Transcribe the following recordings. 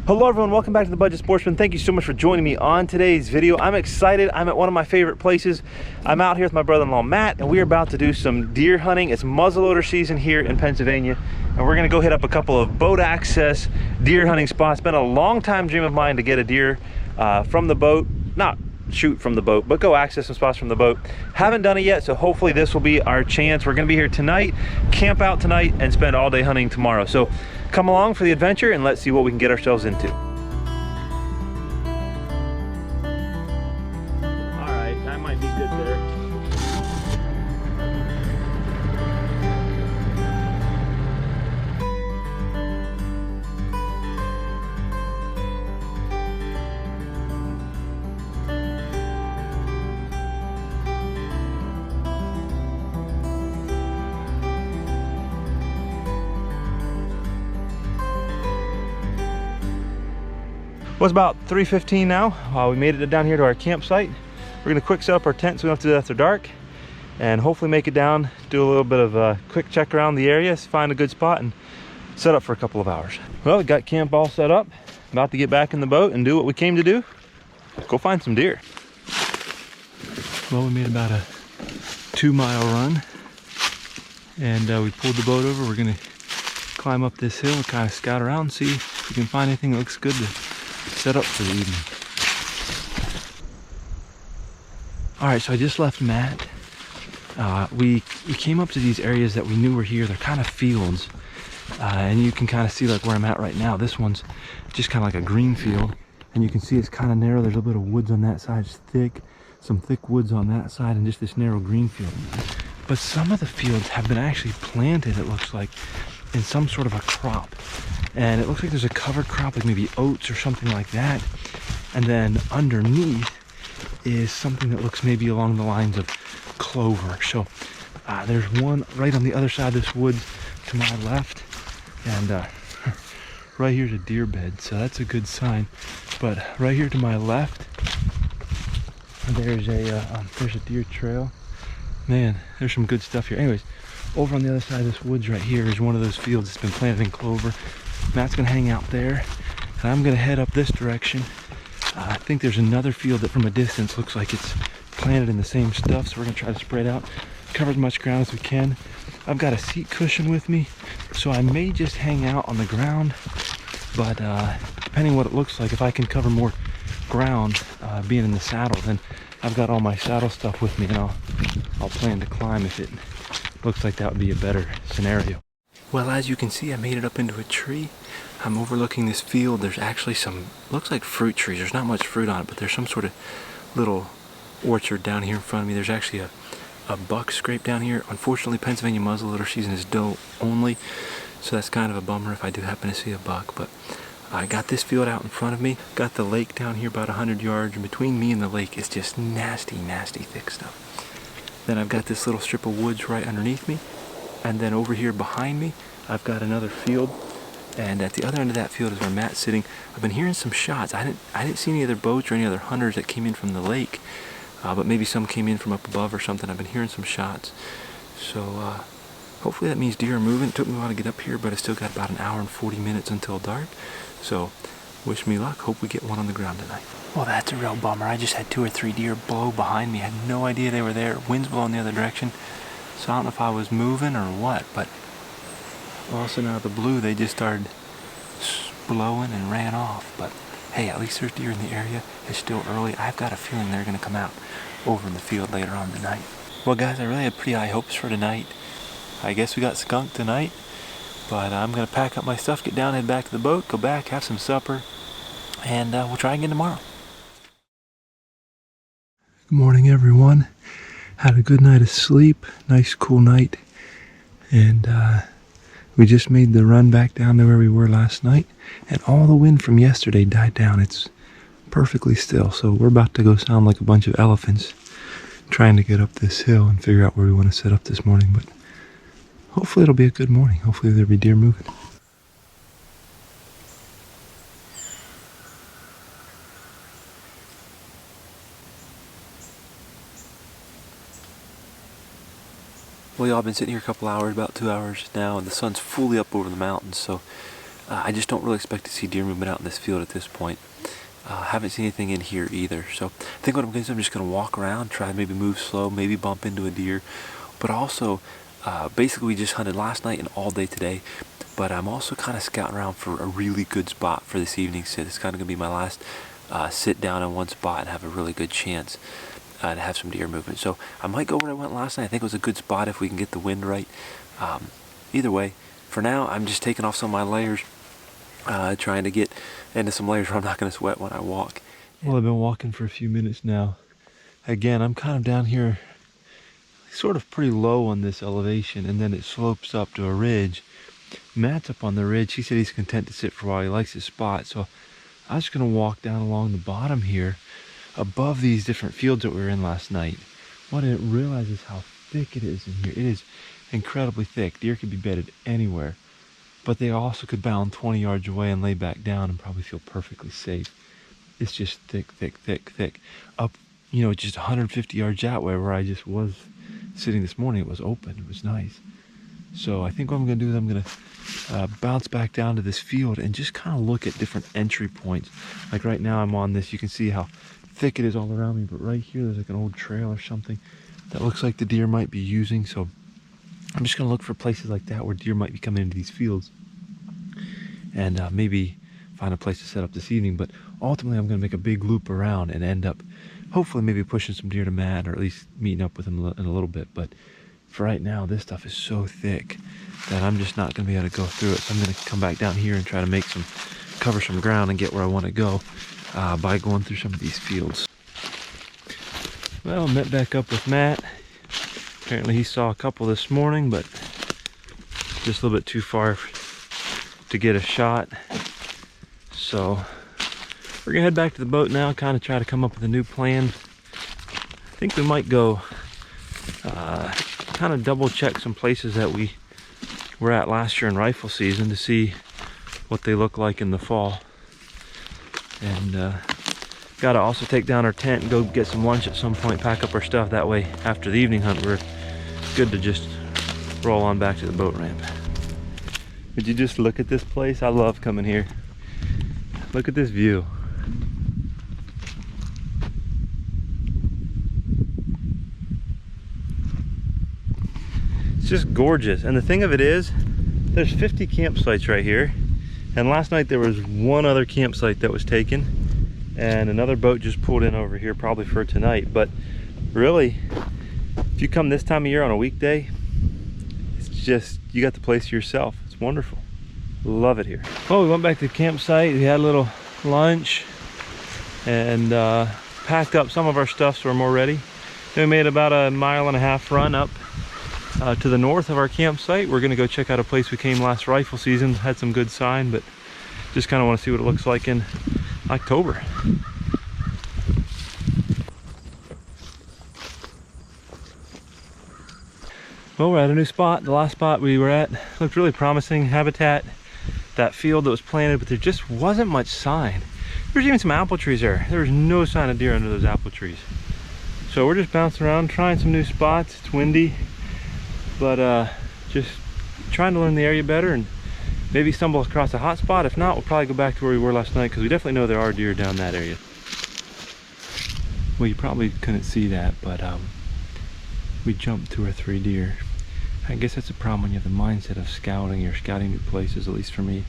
Hello everyone, welcome back to The Budget Sportsman. Thank you so much for joining me on today's video. I'm excited. I'm at one of my favorite places. I'm out here with my brother-in-law Matt, and we're about to do some deer hunting. It's muzzleloader season here in Pennsylvania, and we're gonna go hit up a couple of boat access deer hunting spots. It's been a long time dream of mine to get a deer from the boat, not shoot from the boat, but go access some spots from the boat. Haven't done it yet, so hopefully this will be our chance. We're gonna be here tonight, camp out tonight, and spend all day hunting tomorrow. So come along for the adventure and let's see what we can get ourselves into. All right, that might be good there. Well, it's about 3:15 now. We made it down here to our campsite. We're gonna quick set up our tent so we don't have to do that after dark, and hopefully make it down, do a little bit of a quick check around the area, find a good spot, and set up for a couple of hours. Well, we got camp all set up. About to get back in the boat and do what we came to do. Go find some deer. Well, we made about a 2-mile run, and we pulled the boat over. We're gonna climb up this hill and kind of scout around and see if we can find anything that looks good to set up for the evening. All right, so I just left Matt. We came up to these areas that we knew were here. They're kind of fields, and you can kind of see like where I'm at right now. This one's just kind of like a green field, and you can see it's kind of narrow. There's a little bit of woods on that side. It's thick, some thick woods on that side, and just this narrow green field. But some of the fields have been actually planted, it looks like, in some sort of a crop. And it looks like there's a covered crop, like maybe oats or something like that. And then underneath is something that looks maybe along the lines of clover. So there's one right on the other side of this woods to my left. And right here's a deer bed, so that's a good sign. But right here to my left, there's a deer trail. Man, there's some good stuff here. Anyways, over on the other side of this woods right here is one of those fields that's been planted in clover. Matt's gonna hang out there, and I'm gonna head up this direction. I think there's another field that from a distance looks like it's planted in the same stuff, so we're gonna try to spread out, cover as much ground as we can. I've got a seat cushion with me, so I may just hang out on the ground, but depending on what it looks like, if I can cover more ground being in the saddle, then I've got all my saddle stuff with me, and I'll plan to climb if it looks like that would be a better scenario. Well, as you can see, I made it up into a tree. I'm overlooking this field. There's actually some, looks like fruit trees. There's not much fruit on it, but there's some sort of little orchard down here in front of me. There's actually a buck scrape down here. Unfortunately, Pennsylvania muzzleloader season is doe only, so that's kind of a bummer if I do happen to see a buck. But I got this field out in front of me. Got the lake down here about 100 yards, and between me and the lake is just nasty, nasty thick stuff. Then I've got this little strip of woods right underneath me. And then over here behind me, I've got another field. And at the other end of that field is where Matt's sitting. I've been hearing some shots. I didn't see any other boats or any other hunters that came in from the lake. But maybe some came in from up above or something. I've been hearing some shots. So hopefully that means deer are moving. It took me a while to get up here, but I still got about an hour and 40 minutes until dark. So wish me luck. Hope we get one on the ground tonight. Well, that's a real bummer. I just had 2 or 3 deer blow behind me. I had no idea they were there. Wind's blowing the other direction. So I don't know if I was moving or what, but all of a sudden out of the blue, they just started blowing and ran off. But hey, at least there's deer in the area. It's still early. I've got a feeling they're gonna come out over in the field later on tonight. Well guys, I really had pretty high hopes for tonight. I guess we got skunked tonight, but I'm gonna pack up my stuff, get down, head back to the boat, go back, have some supper, and we'll try again tomorrow. Good morning, everyone. Had a good night of sleep, nice cool night, and we just made the run back down to where we were last night, and all the wind from yesterday died down. It's perfectly still, so we're about to go sound like a bunch of elephants trying to get up this hill and figure out where we want to set up this morning, but hopefully it'll be a good morning. Hopefully there'll be deer moving. Well, y'all, I've been sitting here a couple hours, about 2 hours now, and the sun's fully up over the mountains, so I just don't really expect to see deer movement out in this field at this point. Haven't seen anything in here either. So I think what I'm going to do is I'm just going to walk around, try to maybe move slow, maybe bump into a deer. But also, basically we just hunted last night and all day today. But I'm also kind of scouting around for a really good spot for this evening sit. It's kind of going to be my last sit down in one spot and have a really good chance to have some deer movement. So I might go where I went last night. I think it was a good spot if we can get the wind right. Either way, for now I'm just taking off some of my layers, trying to get into some layers where I'm not going to sweat when I walk. Well, I've been walking for a few minutes now. Again, I'm kind of down here, sort of pretty low on this elevation, and then it slopes up to a ridge. Matt's up on the ridge. He said he's content to sit for a while. He likes his spot. So I was just going to walk down along the bottom here above these different fields that we were in last night. What I didn't realize is how thick it is in here. It is incredibly thick. Deer could be bedded anywhere, but they also could bound 20 yards away and lay back down and probably feel perfectly safe. It's just thick, thick, thick, thick. Up, you know, just 150 yards that way where I just was sitting this morning, it was open. It was nice. So I think what I'm going to do is I'm going to bounce back down to this field and just kind of look at different entry points. Like right now I'm on this, you can see how thick it is all around me, but right here there's like an old trail or something that looks like the deer might be using. So I'm just going to look for places like that where deer might be coming into these fields and maybe find a place to set up this evening. But ultimately I'm going to make a big loop around and end up hopefully maybe pushing some deer to Matt, or at least meeting up with him in a little bit. But for right now, this stuff is so thick that I'm just not going to be able to go through it. So I'm going to come back down here and try to cover some ground and get where I want to go by going through some of these fields. Well, met back up with Matt. Apparently he saw a couple this morning, but just a little bit too far to get a shot. So we're going to head back to the boat now, kind of try to come up with a new plan. I think we might go kind of double check some places that we were at last year in rifle season to see what they look like in the fall. And got to also take down our tent and go get some lunch at some point, pack up our stuff. That way after the evening hunt we're good to just roll on back to the boat ramp. Would you just look at this place? I love coming here. Look at this view. It's just gorgeous. And the thing of it is, there's 50 campsites right here. And last night there was one other campsite that was taken. And another boat just pulled in over here probably for tonight. But really, if you come this time of year on a weekday, it's just, you got the place to yourself. It's wonderful. Love it here. Well, we went back to the campsite. We had a little lunch and packed up some of our stuff so we're more ready. Then we made about a 1.5 mile run up to the north of our campsite. We're gonna go check out a place we came last rifle season. Had some good sign, but just kind of want to see what it looks like in October. Well, we're at a new spot. The last spot we were at looked really promising. Habitat, that field that was planted, but there just wasn't much sign. There's even some apple trees there. There was no sign of deer under those apple trees. So we're just bouncing around, trying some new spots. It's windy, but just trying to learn the area better and maybe stumble across a hot spot. If not, we'll probably go back to where we were last night because we definitely know there are deer down that area. Well, you probably couldn't see that, but we jumped 2 or 3 deer. I guess that's a problem when you have the mindset of scouting or scouting new places. At least for me,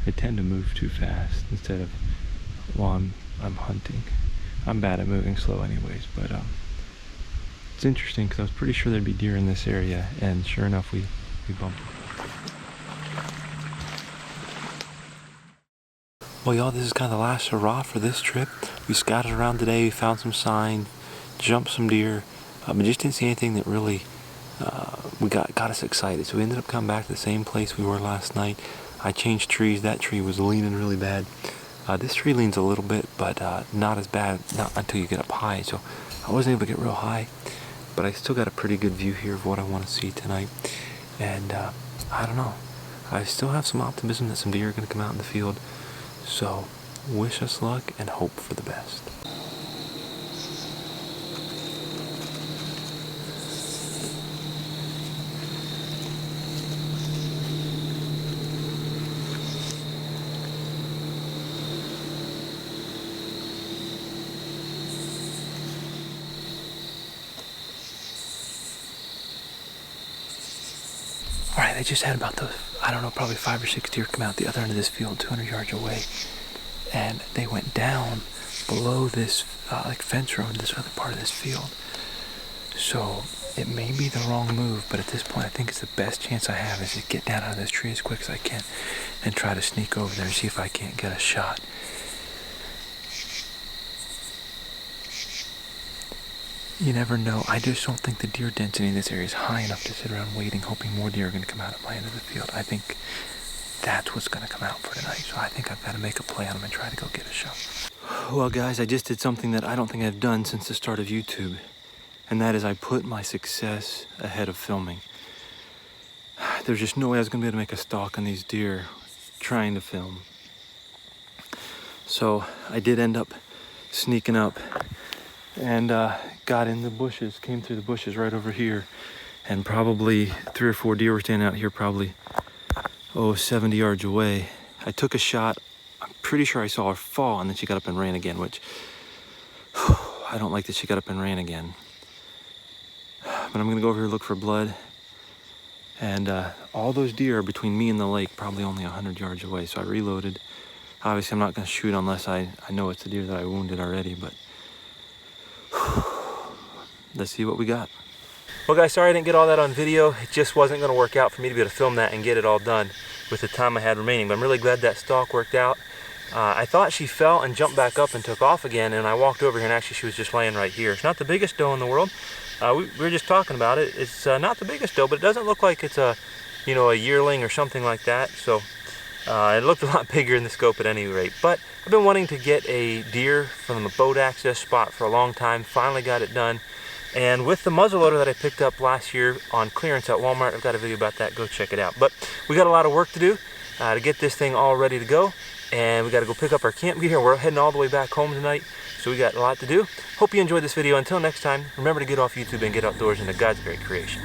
I tend to move too fast instead of while I'm hunting. I'm bad at moving slow anyways, but it's interesting because I was pretty sure there'd be deer in this area, and sure enough we bumped. Well, y'all, this is kind of the last hurrah for this trip. We scouted around today, found some sign, jumped some deer, but just didn't see anything that really got us excited. So we ended up coming back to the same place we were last night. I changed trees. That tree was leaning really bad. This tree leans a little bit, but not as bad, not until you get up high. So I wasn't able to get real high, but I still got a pretty good view here of what I want to see tonight. And I don't know, I still have some optimism that some deer are going to come out in the field. So wish us luck and hope for the best. they just had about those, I don't know, probably 5 or 6 deer come out the other end of this field, 200 yards away. And they went down below this like fence row in this other part of this field. So it may be the wrong move, but at this point I think it's the best chance I have is to get down out of this tree as quick as I can and try to sneak over there and see if I can't get a shot. You never know. I just don't think the deer density in this area is high enough to sit around waiting, hoping more deer are going to come out at my end of the field. I think that's what's going to come out for tonight. So I think I've got to make a play on them and try to go get a shot. Well, guys, I just did something that I don't think I've done since the start of YouTube. And that is I put my success ahead of filming. There's just no way I was going to be able to make a stalk on these deer trying to film. So I did end up sneaking up and got in the bushes, came through the bushes right over here, and probably 3 or 4 deer were standing out here probably, 70 yards away. I took a shot. I'm pretty sure I saw her fall, and then she got up and ran again, which I don't like that she got up and ran again. But I'm gonna go over here and look for blood. And all those deer are between me and the lake, probably only 100 yards away. So I reloaded. Obviously I'm not gonna shoot unless I know it's the deer that I wounded already, but let's see what we got. Well guys, sorry I didn't get all that on video. It just wasn't gonna work out for me to be able to film that and get it all done with the time I had remaining. But I'm really glad that stalk worked out. I thought she fell and jumped back up and took off again, and I walked over here and actually she was just laying right here. It's not the biggest doe in the world. We were just talking about it. It's not the biggest doe, but it doesn't look like it's a yearling or something like that. So it looked a lot bigger in the scope at any rate. But I've been wanting to get a deer from a boat access spot for a long time. Finally got it done. And with the muzzleloader that I picked up last year on clearance at Walmart, I've got a video about that. Go check it out. But we got a lot of work to do to get this thing all ready to go. And we got to go pick up our camp gear. We're heading all the way back home tonight, so we got a lot to do. Hope you enjoyed this video. Until next time, remember to get off YouTube and get outdoors into God's great creation.